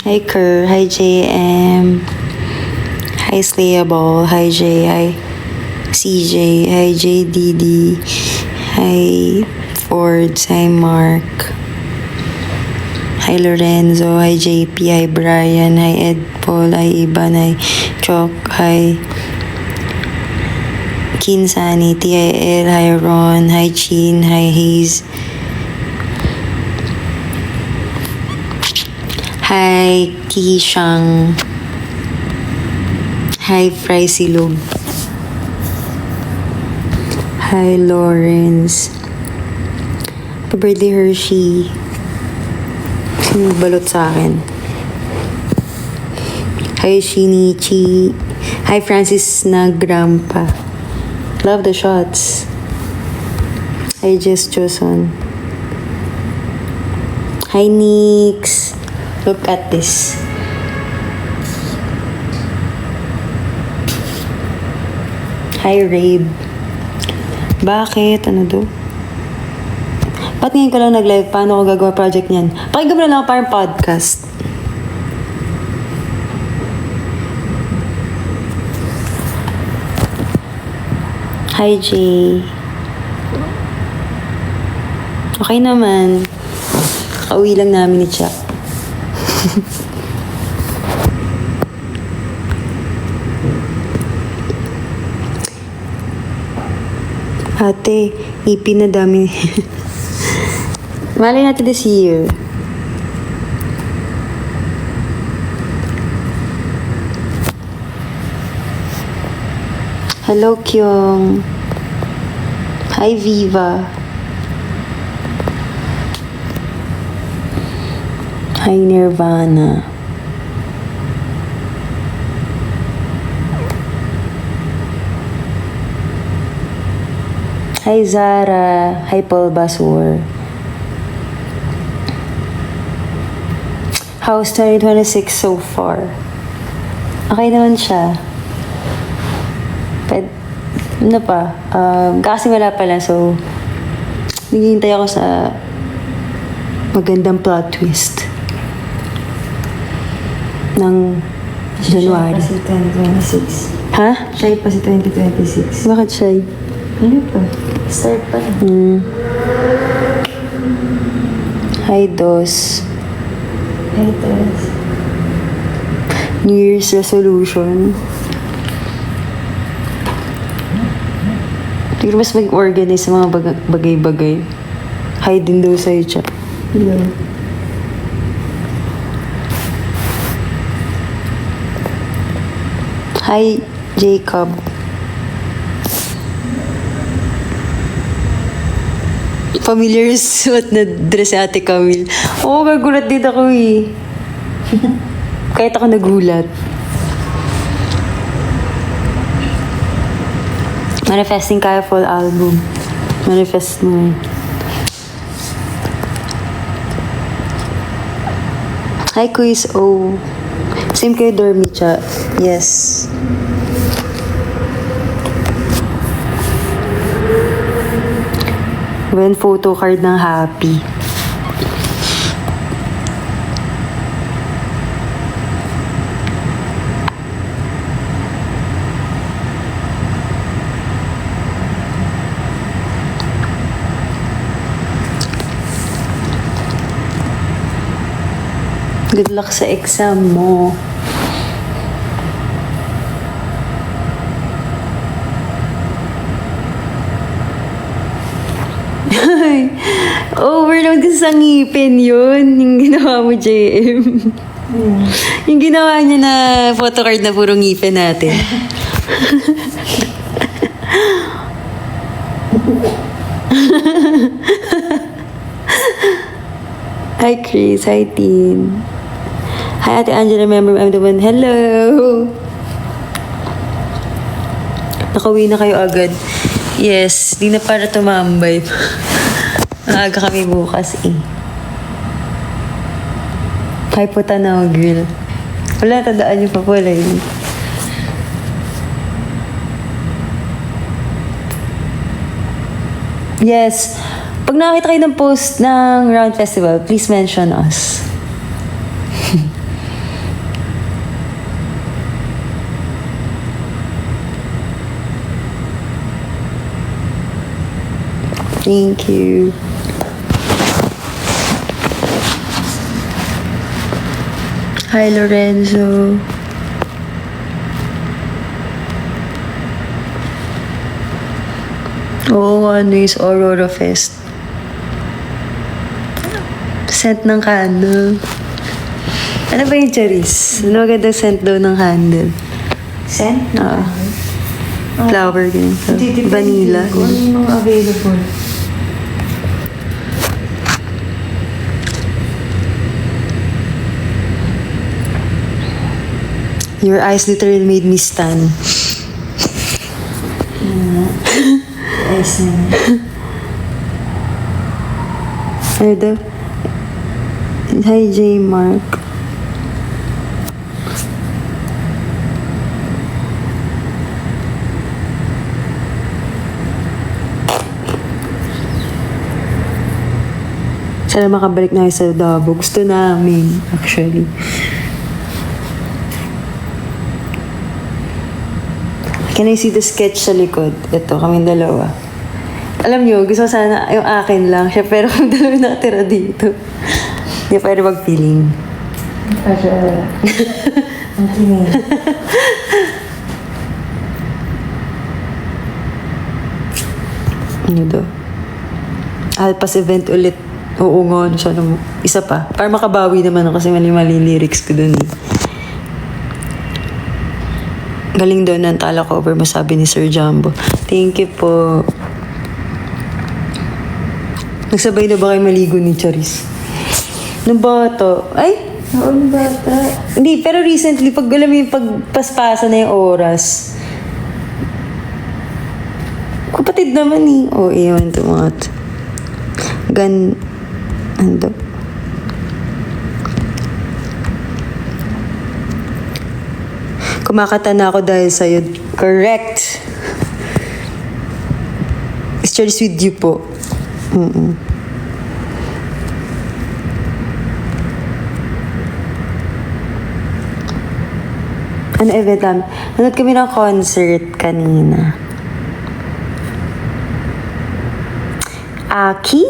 Hi Kerr, hi JM, hi Slayable, hi J, hi CJ, hi JDD, hi Fords, hi Mark, hi Lorenzo, hi JP, hi Brian, hi Ed Paul, hi Iban, hi Chok, hi Kinsanity, hi El, hi Ron, hi Chin, hi Hayes, hi Kishang, hi Fry Silog, hi Lawrence, happy birthday Hershey. Sino balot sa akin? Hi Shinichi, hi Francis na Grandpa. Love the shots. Hi Jess Joson. Hi Nix. Look at this. Hi Rabe. Bakit? Ano do? Ba't ngayon ka lang nag-live? Paano ko gagawa project niyan? Pakinggan mo na lang parang podcast. Hi Jay. Okay naman. Kauwi lang namin ni Chuck. Ate, ipin na dami. Malay natin this year. Hello, Kyung. Hi, Viva. Hi, Nirvana. Hi, Zara. Hi, Paul Basur. How's 2026 so far? Okay naman siya. But, ano pa? Kasi wala pala, so naghihintay ako sa magandang plot twist ng January. Siya pa si 2026. Ha? Siya pa si 2026. Bakit siya? Ano pa? Start pa na. Hi, Dos. Haters. New Year's resolution. Siguro mas mag-organize sa mga bagay-bagay. Hi din daw sa'yo, Chuck. Hello. Hi, Jacob. Familiar suot na dress si Ate Camille. Oo, gagulat din ako eh. Kahit ako nagulat. Manifesting Kaya full album. Manifest mo. Hi, Quiz O. Same kayo, Dormicha. Yes. When photo card ng Happy. Good luck sa exam mo. Overload ka sa ngipin yun. Yung ginawa mo, JM. Yung ginawa niya na photocard na puro ngipin natin. Hi, Chris. Hi, Tin. Hi, Ate Angela. Remember, I'm the one. Hello! Nakauwi na kayo agad. Yes, di na para tumambay. Maaga kami bukas eh. Hi po Tanaw, girl. Wala, tandaan niyo pa pala yun. Yes, Pag nakakita kayo ng post ng Round Festival, please mention us. Thank you. Hi, Lorenzo. Oo, ano is Aurora Fest. Scent ng candle. Ano ba yung Charis? Ano magandang scent daw ng candle? Scent? Oo. Flower, ganito. Hindi, depende Vanilla. kung ano yung mga available. Your eyes literally made me stun. Ayos na. Ano daw? Hi, J. Mark. Sana makabalik na kayo sa Davao. Gusto namin, actually. Can I see the sketch sa likod? Ito, kaming dalawa. Alam nyo, gusto ko sana yung akin lang siya, pero kung dalawa nakatira dito. Hindi pwede mag-feeling. Para... Ang tingin. Ano daw? Alpas event ulit. Oo nga, ano sana mo. Isa pa. Para makabawi naman ako kasi mali-mali lyrics ko dun eh. Galing doon ng tala cover mo, sabi ni Sir Jumbo. Thank you po. Nagsabay na ba kayo maligo ni Charis? Nung bata? Ay! Noon bata. Hindi, pero recently, pag alam mo yung pagpaspasa na yung oras. Kapatid naman eh. Oh, iyon ito mga ano? Kumakata na ako dahil sa'yo. Correct! It's Charis with you po. Ano event namin? Nanood kami ng concert kanina. Aki?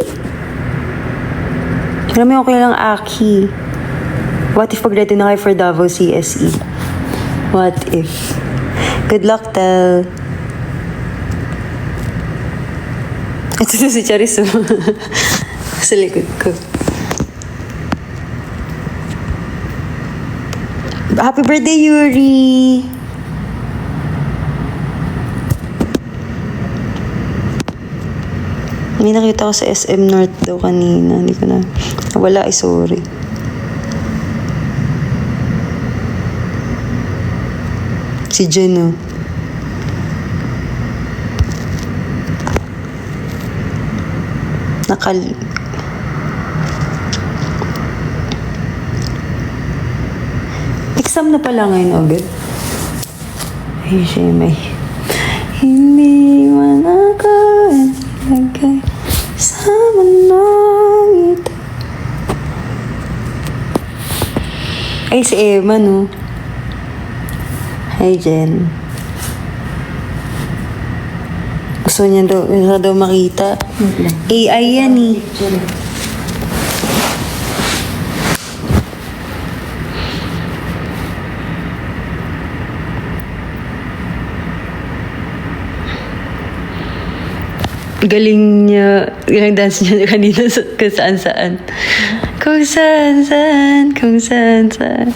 Alam mo okay lang Aki. What if pag-ready na kayo for Davao CSE? What if? Good luck, Tel. Ito na si Charis. Sa likod ko. Happy birthday, Yuri! May nakita ko sa SM North daw kanina. Hindi ko na... Wala, sorry. Si Jen, oh. Exam na pala ngayon agad. Ay, siya may... Hindi man ako ilagay sa manong ito. Ay, si Emma, no? Hi, Jen. Gusto niya daw makita. AI yan, eh. Galing niya, galing dance niya kanina kung saan-saan. Kung saan-saan, kung saan-saan.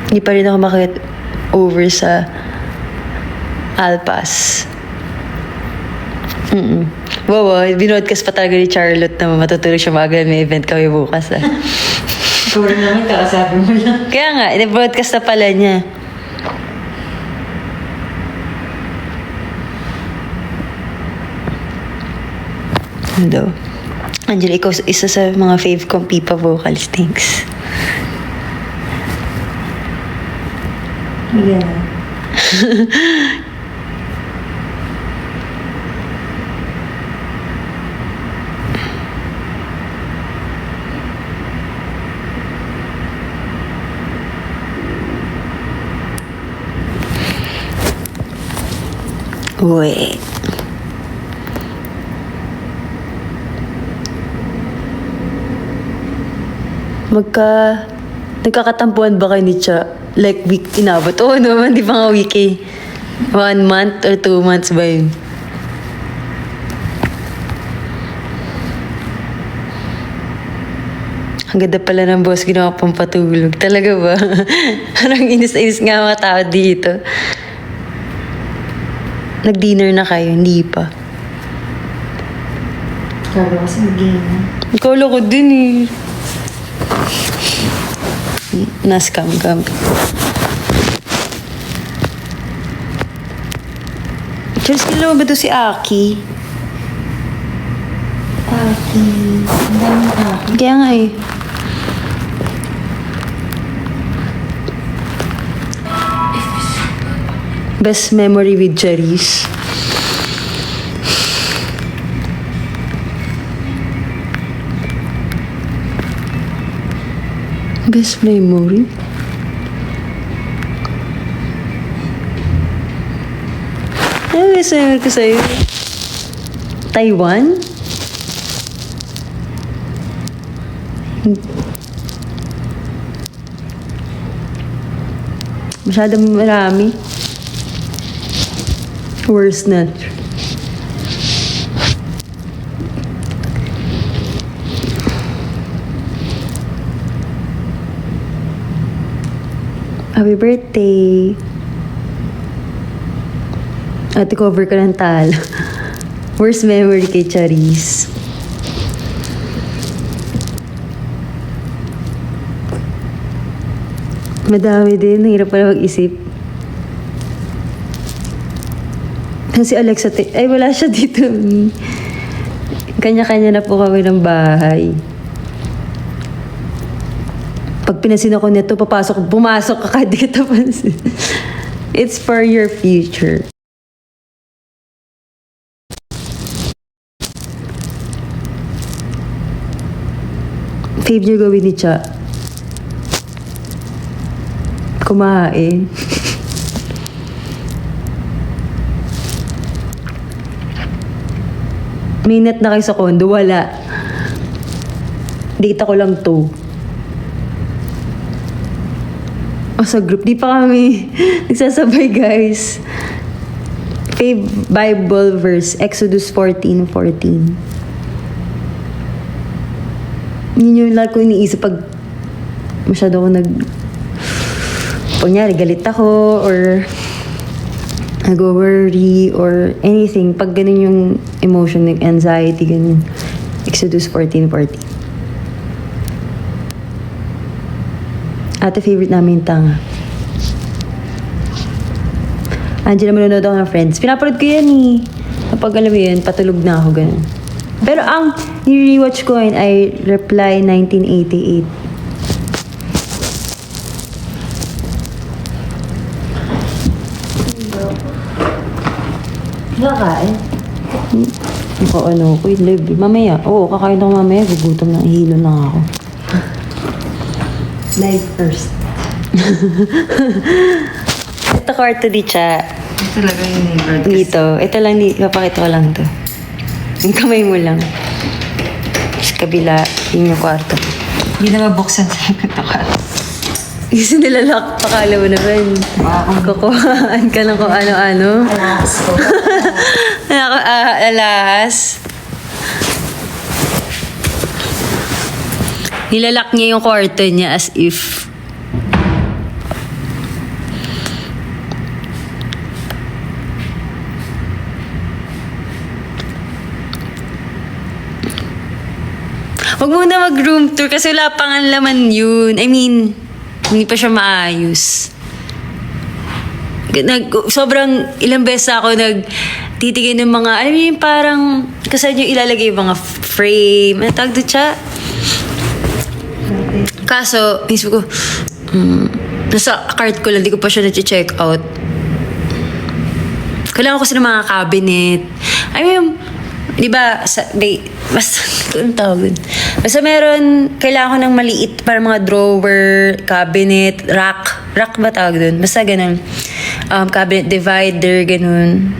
Hindi pa rin ako over sa Alpas. Wow, binroadcast pa talaga ni Charlotte na matutulog siya maaga. May event kami bukas. Puro naman, kakasabi mo lang. Kaya nga, in-broadcast na pala niya. Hello. Angela, ikaw isa sa mga fave kong Pipa vocals. Thanks. Hindi na. Uy. Nagkakatampuan ba kayo ni Cha? Like week inabot? Oo naman, di ba nga week eh? 1 month or 2 months ba yun? Ang ganda pala ng boss, ginawa pang patulog. Talaga ba? Parang inis na inis nga mga tao dito. Nag-dinner na kayo, hindi pa. Sabi kasi mag-game. Kala ko din eh. Naskam ka. Charles, kailan ba ito si Aki? Aki. Ang dami aki. Kaya nga eh. Best memory with Charis. Best memory? Ano best memory ko sa'yo? Taiwan? Masyadong marami. Worst na. Happy birthday! Ate, cover ka ng talo. Worst memory kay Charis. Madami din. Nahirap pala mag-isip. Si Alexa, ay wala siya dito. Kanya-kanya na po kami ng bahay. Pag pinasin ako nito, pumasok ka kahit di kita pansin. It's for your future. Fave niyo gawin ni Cha. Kumain. May net na kayo sa condo? Wala. Data ko lang to. O sa group, di pa kami nagsasabay, guys. Fave Bible verse, Exodus 14:14. Yun yung lalo ko iniisip pag masyado ako kunyari, galit ako or nag-worry or anything. Pag ganun yung emotion, like anxiety, ganun. Exodus 14:14. Ate, favorite namin yung tanga. Angela, manonood ako ng Friends. Pinapanood ko yan eh. Kapag alam mo yun, patulog na ako, ganun. Pero ang ni-rewatch ko yun ay Reply 1988. Kakain? Ako ano ko, live. Mamaya. Oo, kakain ako mamaya. Gugutom na. Hilo na ako. Live first. Ito kwarto di Cha. Ito talaga yung neighbor. Dito. Ito lang, papakita ko lang to. Yung kamay mo lang. Sa kabila, yun yung kwarto. Hindi na mabuksan sa ito ka. Kasi nilalak, pakala mo naman. Kukuhaan ka ng kung ano-ano. Alas ko. Alahas. Nilalak niya yung kwarto niya as if. Huwag muna mag-room tour kasi wala pang ang laman yun. I mean, hindi pa siya maayos. Sobrang ilang beses ako nagtitigil ng mga, alam mo yung parang, kasi nyo ilalagay yung mga frame. Ano tawag doon siya? Kaso, isip ko, nasa cart ko lang, di ko pa siya na-check out. Kailangan ko kasi ng mga cabinet. I mean, di ba, basta, anong tawag dun? Basta meron, kailangan ko ng maliit para mga drawer, cabinet, rack. Rack ba tawag dun? Basta ganun. Cabinet divider, ganun.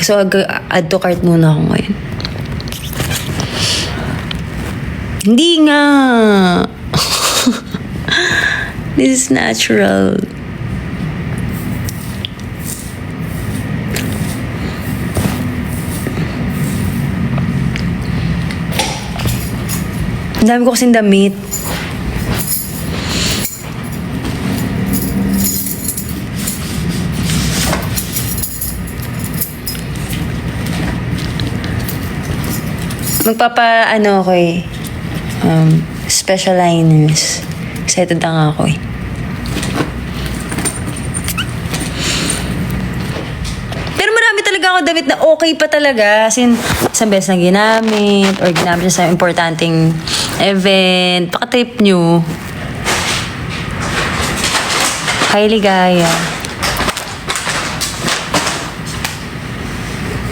So, add to cart muna ako ngayon. Hindi nga. This is natural. Ang dami ko kasing damit. Magpapa, ako eh. Special liners. Excited na nga ako eh. Pero marami talaga ako damit na okay pa talaga. As in, isang beses na ginamit or ginamit siya sa importanteng event. Paka-trip nyo. Kylie Gaya.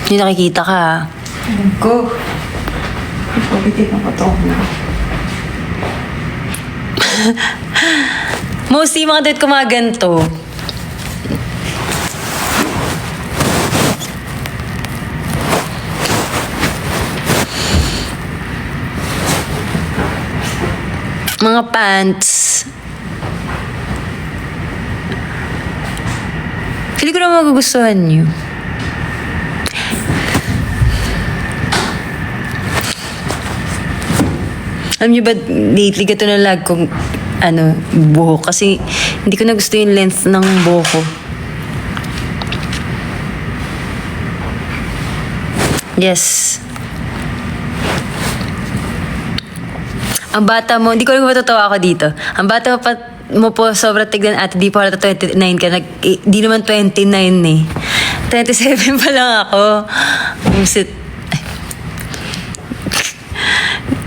Hindi nakikita ka. Go. Ipabitin ang katong na. Mostly mga date ko mga ganito. Mga pants. Hindi ko na magugustuhan nyo. Alam niyo ba, lately gato na lag kong, buhok. Kasi hindi ko na gusto yung length ng buhok ko. Yes. Ang bata mo, hindi ko lang matatawa ako dito. Ang bata mo po sobrang tignan at di pa halata 29 ka. Di naman 29 eh. 27 pa lang ako. Busit.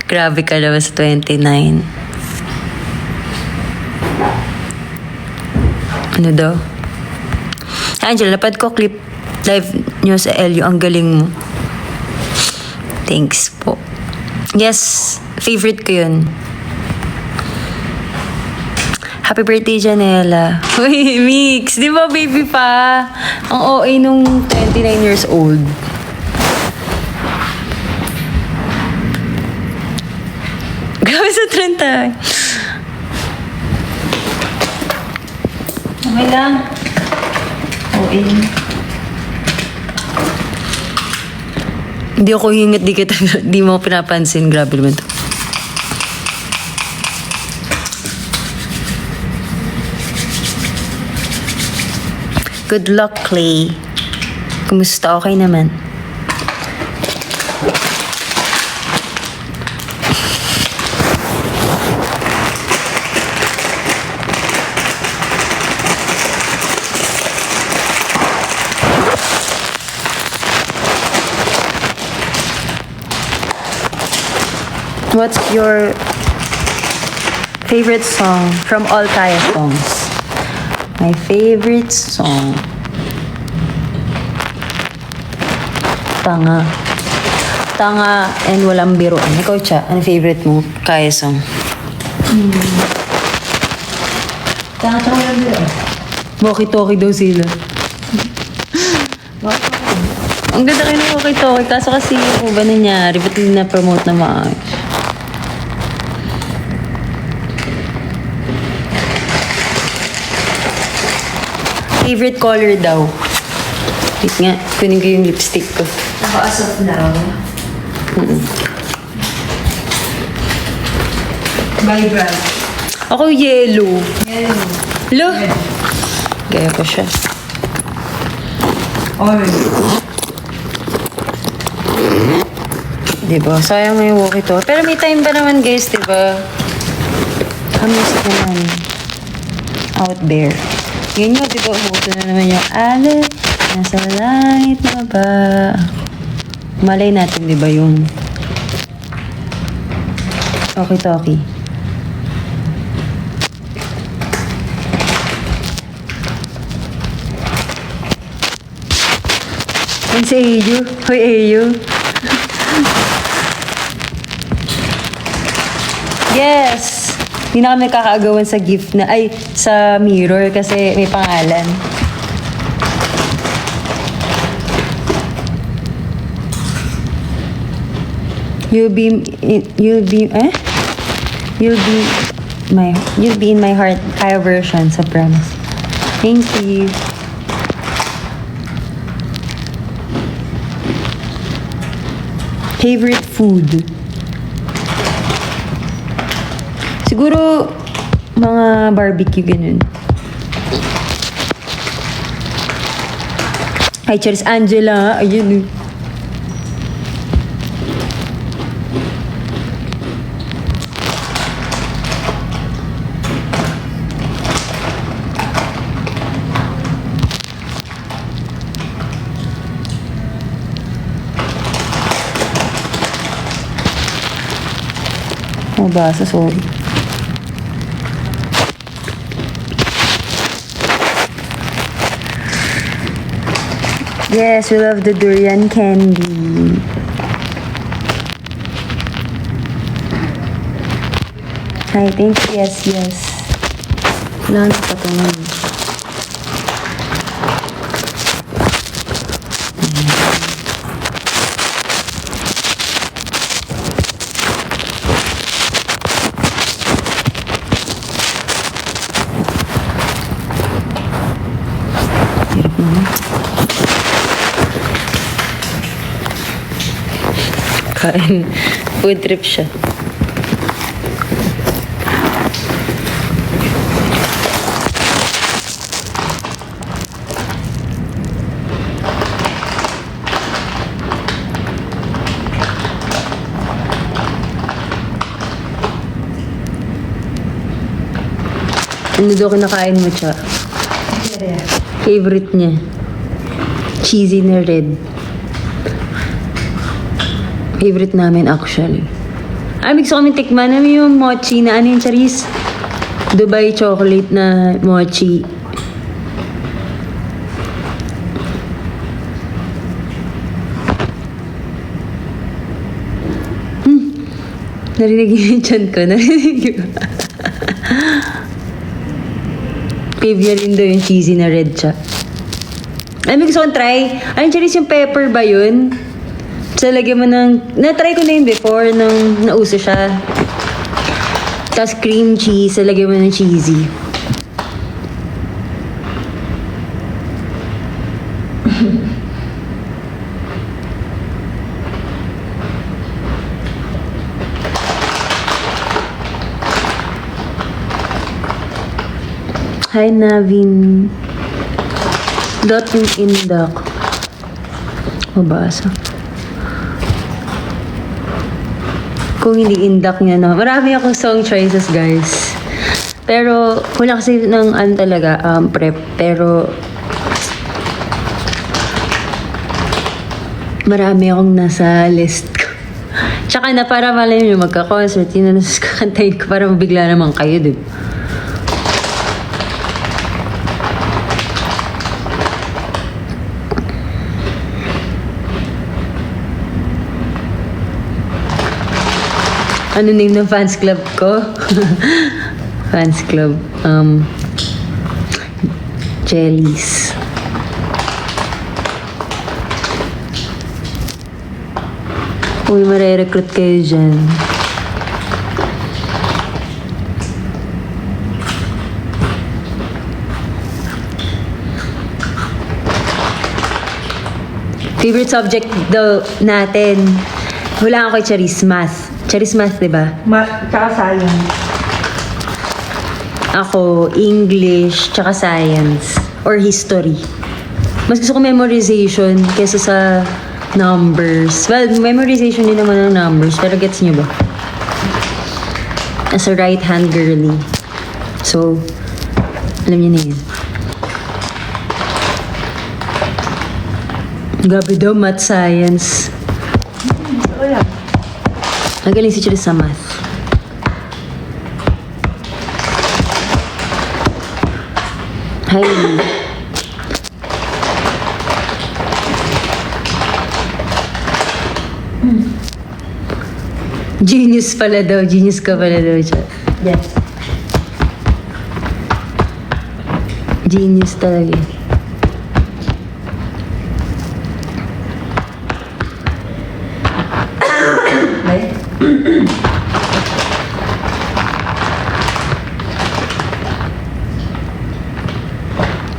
Grabe ka naman sa 29. Ano daw? Angela, napad ko clip live nyo sa LU. Ang galing mo. Thanks po. Yes, favorite ko yun. Happy birthday, Janela. Uy, Mix. Di ba baby pa? Ang OA nung 29 years old. Grabe sa 30. Okay lang. OA. Hindi ako hingat, di mo pinapansin. Grabe naman to. Good luck, Clay. Kumusta? Okay naman. What's your favorite song from all Kaya songs? My favorite song. Tanga. Tanga and walang biruan. Ikaw, Cha, ano favorite mo? Kaya song. Tanga ka lang dito. Walkie-talkie daw sila. Ang ganda kayo ng walkie-talkie. Kaso kasi yung ba nangyari? Ba't hindi na-promote na maayos? Favorite color daw. Wait nga, kunin ko yung lipstick ko. Ako as of now. Vibrant. Ako yellow. Yellow. Lo! Gaya ko siya. Orange. Diba? Sayang may walkie to. Pero may time pa naman guys, diba? Music naman. Out there. Yun yun, diba? Umuto na naman yung alit. Nasa langit na ba? Malay natin, diba yung talkie-talkie. Yan si Ayu. Hoy, Ayu. Yes! Hindi na kami kakaagawan sa gift na, ay, sa mirror kasi may pangalan. You'll be in my heart. Kaya version sa promise. Thank you. Favorite food? Siguro, mga barbecue, ganun. Ay, cheers, Angela. Ayun. Oh, basa, sorry. Yes, we love the durian candy. Hi, thank you. Yes. Wala na patungan. Hirap naman. Kain. Food trip siya. Ano daw kinakain mo siya? Favorite niya. Cheesy na red. Favorite namin actually. Gusto kami tikman namin yung mochi na ano yung charis? Dubai chocolate na mochi. Narinig yung chan ko. Narinig yun. Fave niya rin daw yung cheesy na red siya. Gusto kong try. Ayun, charis yung pepper ba yun? So, lagyan mo ng... Na-try ko na yun before nung nauso siya. Tapos cream cheese. So, lagyan mo ng cheesy. Hi, Navin. Dating indak. Mabasa. Kung hindi indak niya na. Marami akong song choices, guys. Pero, wala kasi ng talaga, prep. Pero, marami akong nasa list ko. Tsaka na para malay nyo magka-concert, yun na kakantayin ko para mabigla naman kayo, diba? Ano name ng fans club ko? Fans club. Jellies. Uy, mare-recruit kayo dyan. Favorite subject daw natin. Wala ako kay Charis, math. Charis math, diba? Tsaka science. Ako, English, tsaka science. Or history. Mas gusto ko memorization kesa sa numbers. Well, memorization din naman ng numbers. Pero gets nyo ba? As a right-hand girly. So, alam nyo na yun. Gabi daw, math, science. Wala. Magaling si Charis sa math. Highly. Genius pala daw. Genius ka pala daw siya. Yes. Genius talaga. Right?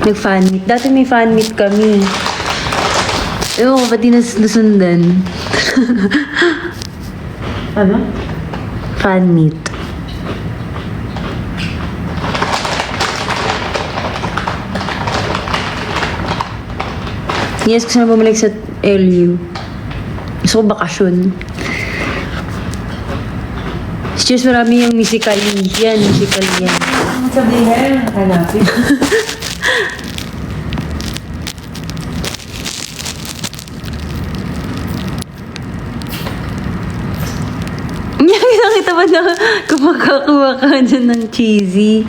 Nag-fan meet. Dati may fan meet kami. Ewan ko, ba't di nasundan? Ano? Fan meet. Yes, gusto na bumalik sa LU. Gusto ko bakasyon. Cheers, marami yung musically. Yan, musically yan. Ang sabihin, hanapin. Nakita ba na kumakakuha ka dyan ng cheesy?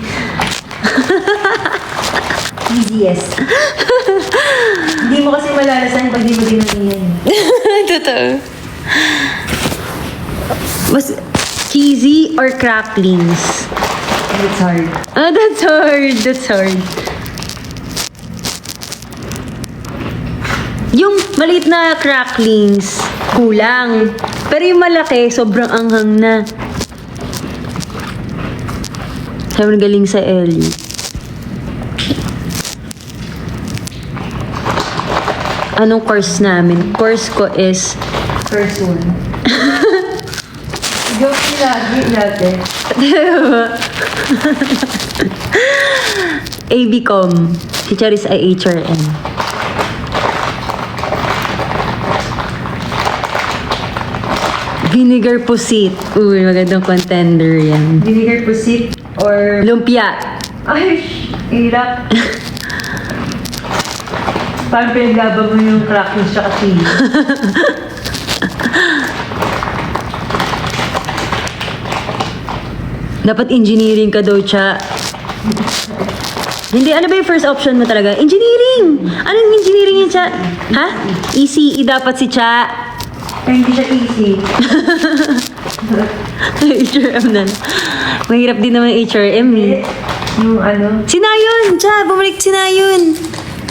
Easiest. Hindi mo kasi malalasan pag di mo dinamihan. Totoo. Mas cheesy or cracklings? It's hard. Ah, that's hard. That's hard. Yung maliit na cracklings, kulang. Pero yung malaki, sobrang anghang na. Sabi galing sa Ellie. Anong course namin? Course ko is First one. Joke lagi natin. ABCom. Si Charis ay HRM. Vinegar pusit. Uy, magandang contender yan. Vinegar pusit or... Lumpia. Ay, hirap. Parang pinaglaban mo yung crackers tsaka chili. Dapat engineering ka daw, Cha. Hindi, ano ba yung first option mo talaga? Engineering! Anong engineering yun, Cha? Ha? ECE dapat si Cha. Ay, hindi siya easy. HRM na. Mahirap din naman HRM eh. Yung ano... Sinayon! Cha, bumalik Sinayon!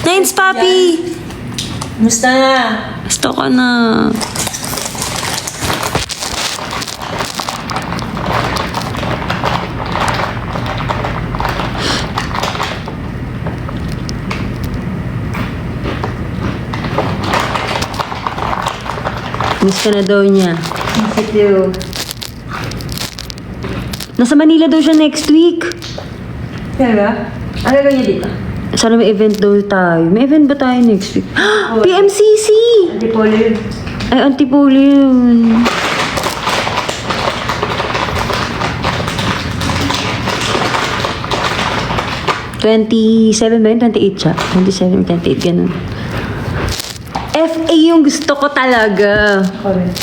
Nines, papi! Musta na? Gusto ko na. Miss ka na daw niya. Easy to... Nasa Manila daw siya next week. Talaga? Ano ganyan dito? Sana may event daw tayo. May event ba tayo next week? PMCC! Hindi po yun. Ay, Antipolo yun. $27 ba yun? 28 siya. 27 or 28, ganun. FA yung gusto ko talaga. Correct.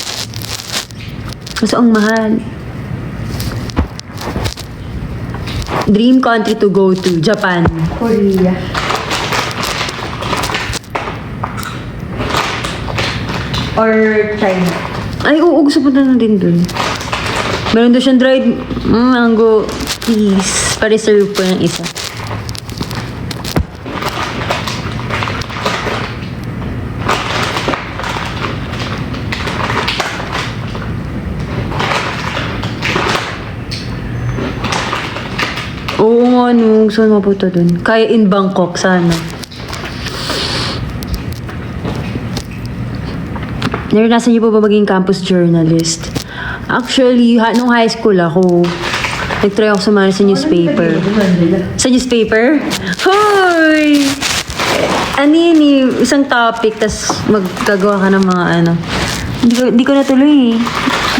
Kasi ang mahal. Dream country to go to, Japan. Korea. Or China. Ay, oo, gusto ko na din dun. Meron doon siyang dried mango. Please, pa-reserve po ng isa. Oo nga, no. Saan mapunta dun? Kaya in Bangkok, sana. Naranasan niyo po ba maging campus journalist? Actually, nung high school ako, nag-try ako sumali sa newspaper. Sa newspaper? Hoy! Ano yun eh, isang topic, tas maggagawa ka ng mga ano. Hindi ko natuloy eh.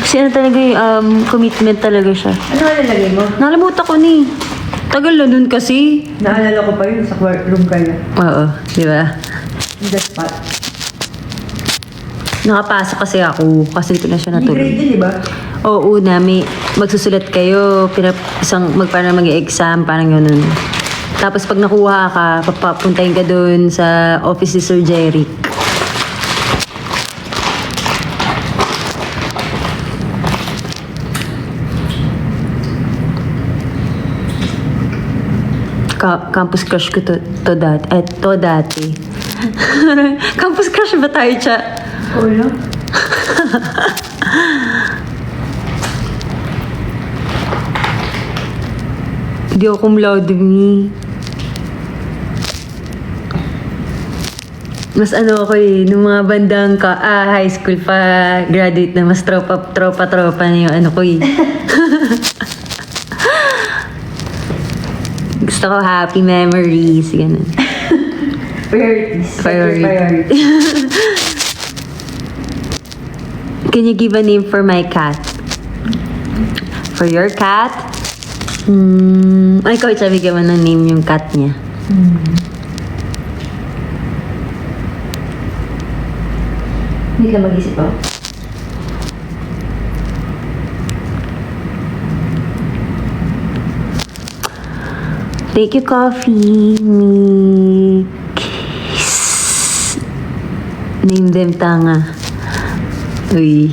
Kasi ano talaga eh, commitment talaga siya. Ano nalagay mo? Nakalimutan ko ni. Tagal na nun kasi. Naalala ko pa yun sa courtroom kaya. Oo, di ba? In the spot. Nakapasok kasi ako, kasi ito na siya Hindi grade natuloy. din, di ba? Oo, una, may magsusulat kayo, parang mag-exam, parang ganun. Tapos pag nakuha ka, papapuntahin ka dun sa office ni Sir Jeric. Campus crush ko to dati. Campus crush ba tayo, Cha? Oo lang. Hindi ako cum laude, me. Mas ano ako nung mga bandang high school pa, graduate na, mas tropa na yung ano ko Gusto ko happy memories, ganun. Priorities. Set your Priority. Can you give a name for my cat? For your cat? Ay, ikaw, bigyan mo ng name yung cat niya. Hindi ka mag-isip ako. Thank you, coffee. Mix. Name them tanga. Uy.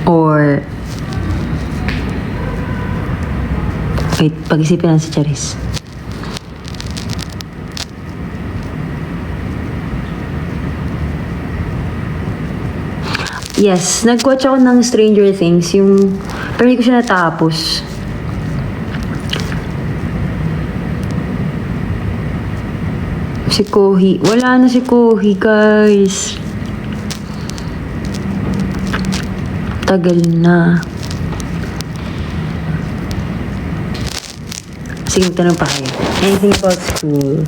Or... Wait, pag-isipin lang si Charis. Yes, nag-watch ako ng Stranger Things, yung... Pero hindi ko siya natapos. Si Kohi. Wala na si Kohi, guys. Tagal na. Sige, magtanong pa kayo. Anything about school?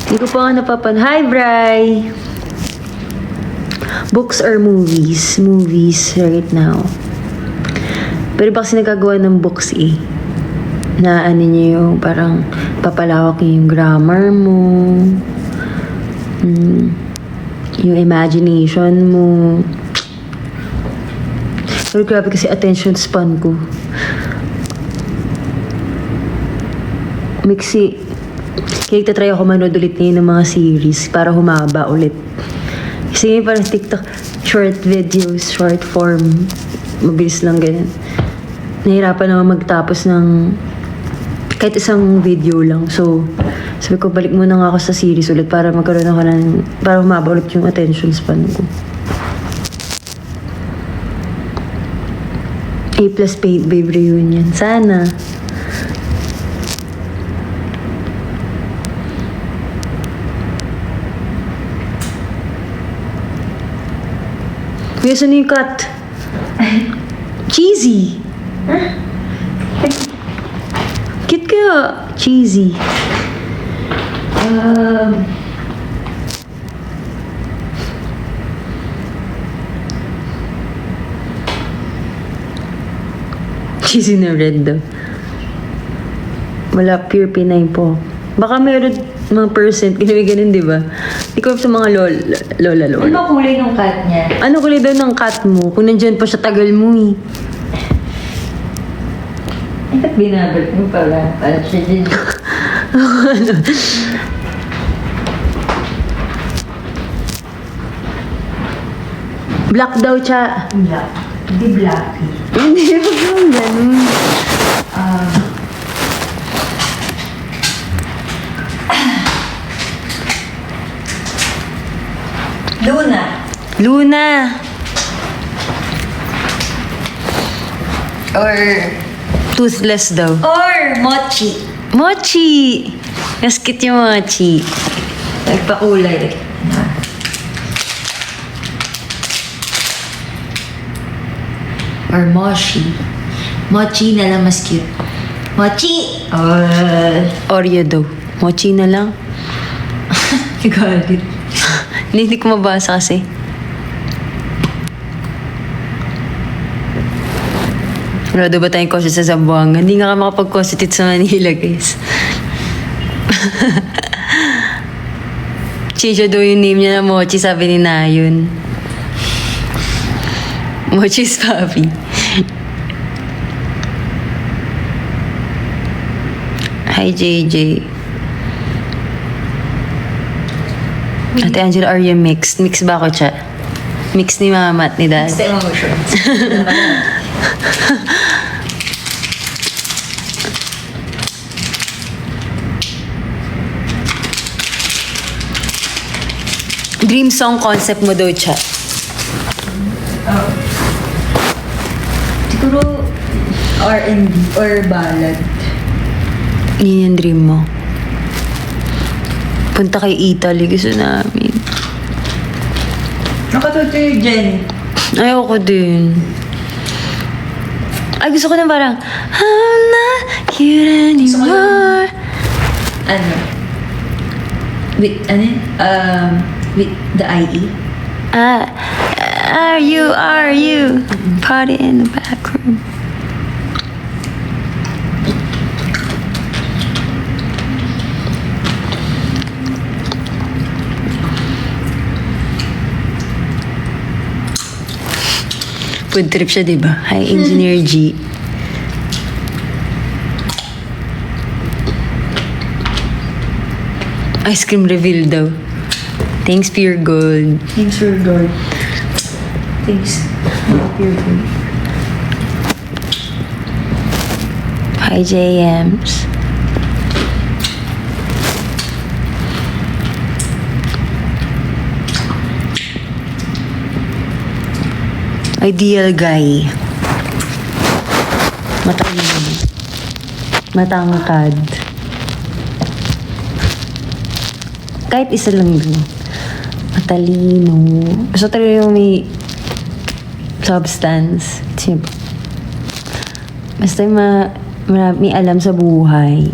Hindi ko pa nga Hi, Bri! Books or movies? Movies right now. Pero ba kasi nagagawa ng books na ano niyo yung parang papalawak yung grammar mo. Yung imagination mo. Pero grabe kasi attention span ko. Mixi. Kaya tatry ako manood ulit ngayon ng mga series para humaba ulit. Kasi ngayon parang TikTok, short videos, short form. Mabilis lang ganyan. Nahirapan ako magtapos ng kahit isang video lang. So, sabi ko, balik muna nga ako sa series ulit para magkaroon ako para humaba ulit yung attention span ko. A+ Babe Reunion. Sana. Kuya, saan yung cut? Cheesy! Cute kaya. Cheesy. Cheesy na red daw. Wala, pure Pinay po. Baka meron mga percent, ganun, di ba? Di ko sa mga lola. Ano ba kulay ng cat niya? Ano kulay daw ng cat mo? Kung nandyan pa siya, tagal mo Ba't binabalik mo pala? Parang siya din. Black daw siya. Black. Hindi blacky. Hindi, wag naman ganun. Luna. Or Toothless daw. mochi. Mochi! Mas cute yung mochi. Nagpakulay. Or mochi. Mochi na lang mas cute. Mochi! Oreo daw. Mochi na lang. Galit. Hindi ko mabasa kasi. Wala daw ba tayong constitute sa Zamboanga? Hindi nga ka makapag-constitute sa Manila, guys. Chicho daw yung name niya na Mochi, sabi ni Nayon. Mochi's papi. Hi, JJ. Ate Angela, are you mixed? Mixed ba ako, cha? Mixed ni mama at ni dad. Basta emotions. Dream song concept mo daw, chat. Siguro R&B or ballad. Yun yung dream mo. Punta kay Italy, gusto namin. Nakatuto yung Jenny. Ayoko din. Ay, gusto ko na parang, I'm not here Gusto ko anymore. Ano? With, ano yun? With the IE? Are you? Party in the back room. Food trip siya, diba? Hi, Engineer G. Ice cream reveal daw. Thanks, Pure Gold. Thanks for God. Thanks. You're good. Hi, JMs. Ideal guy. Matalino. Matangkad. Kahit isa lang yun. Matalino. Gusto talaga yung may substance. Siyempre. Basta yung may alam sa buhay.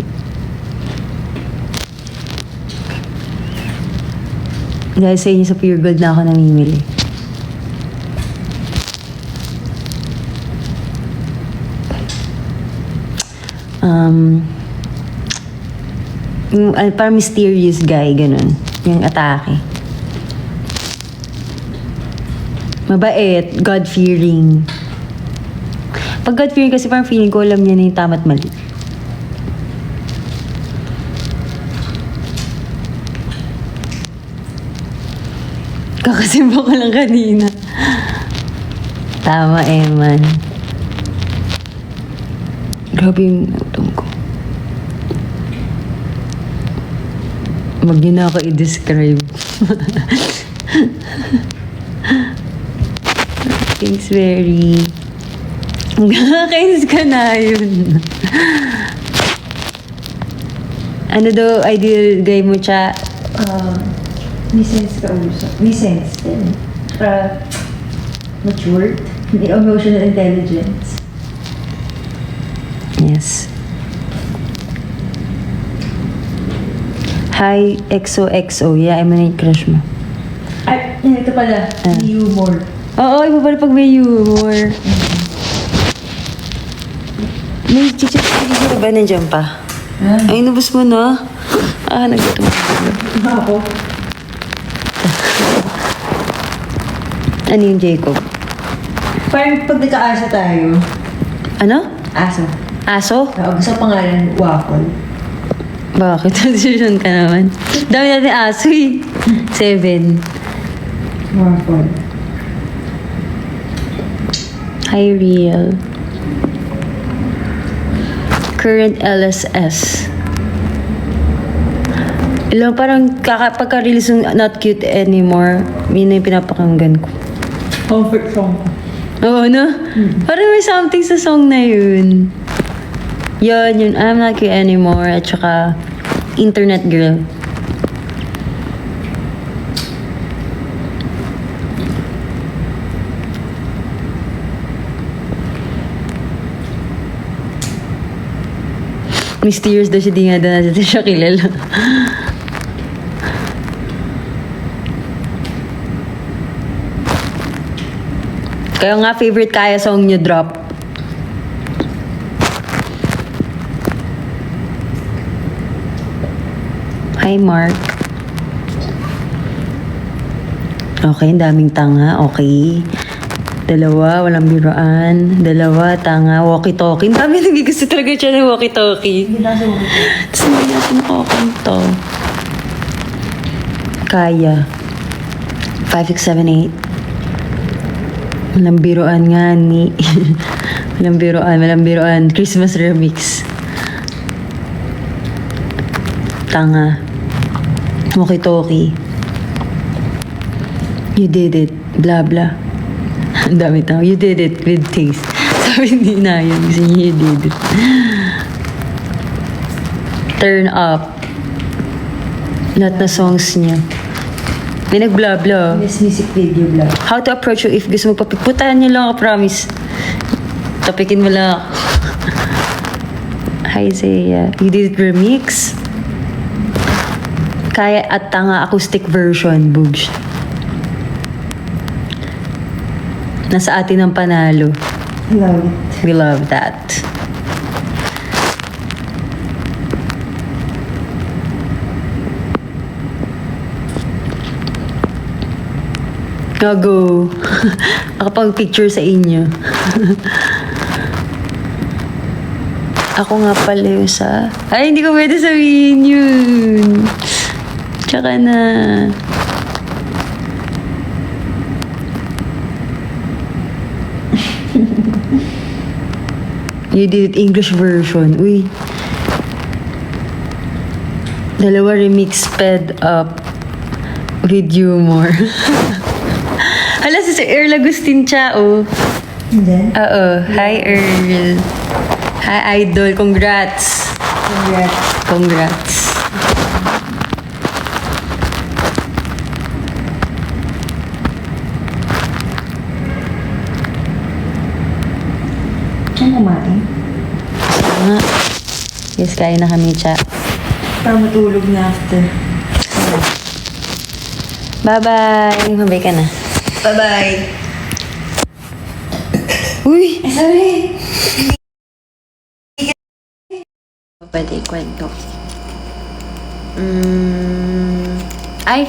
Dahil sa inyo sa Pure Gold na ako namimili. Yung parang mysterious guy, ganun. Yung atake. Mabait, God-fearing. Pag God-fearing kasi parang feeling ko alam niya na yung tama't mali. Kakasimba ko lang kanina. Tama, Eman. Grabe yung nautong ko. Wag niyo na ako i-describe. Thanks, very. Kainis ka na yun. Ano daw ideal guy mo, cha? May sense ka uso. May sense din. Matured. May emotional intelligence. Yes. Hi, XOXO. Yeah, I'm na yung crush mo. Ay, ito pala. May humor. Oo, iba pala pag may humor. May chichip na ba nandiyan pa? Ay, nabos mo na. Nagdating Ako. Ano yung Jacob? Parang pag nagka-asa tayo. Ano? Aso. Aso? Gusto pangalan, Waffle. Bakit? Decision ka naman. Dami natin aso eh. 7. Waffle. Hi, Real. Current LSS. Ilang parang pagka-release yung Not Cute Anymore, yun na yung pinapakanggan ko. Comfort song. Oo, no? Parang may something sa song na yun. Yun, I'm Not Cute Anymore, at saka Internet Girl. Mysterious daw siya, di nga daw natin siya kilala. Kaya nga, favorite kaya song niyo drop. Hi, Mark. Okay, ang daming tanga. Okay. 2, walang biroan. 2, tanga. Walkie-talkie. Ang dami nagigusto talaga siya ng walkie-talkie. Hindi na sa Tapos hindi natin okay to. Kaya. 5, 6, 7, 8. Walang biroan nga ni. walang biroan. Christmas remix. Tanga. Walkie-talkie. You did it. Blah, blah. Ang dami tao. You did it with taste. Sabi ni Nayan. Kasi niya, you did it. Turn up. Lahat na songs niya. May nag-blah, blah. Yes, music video vlog. How to approach you if gusto mo papik. Putahan niyo lang ako, promise. Topikin mo lang ako. Hi, Zaya. You did it remix? Kaya at tanga acoustic version, Boobs. Nasa atin ang panalo. Love it. We love that. Go. Ako pang picture sa inyo. Ako nga pala yung sa... Ay, hindi ko pwede sabihin yun. Tsaka na... You did it English version. Uy. Dalawa remix sped up with humor. Hala, si Sir Earl Agustin Chao. And then, Oo. Hi, Earl. Hi, Idol. Congrats. congrats. Congrats. Saan kumain? Nga. Yes, kain na kami, Cha. Para matulog na after. Bye-bye. Mabay ka na. Bye-bye. Uy! Sorry. Pwede ikwento. Ay,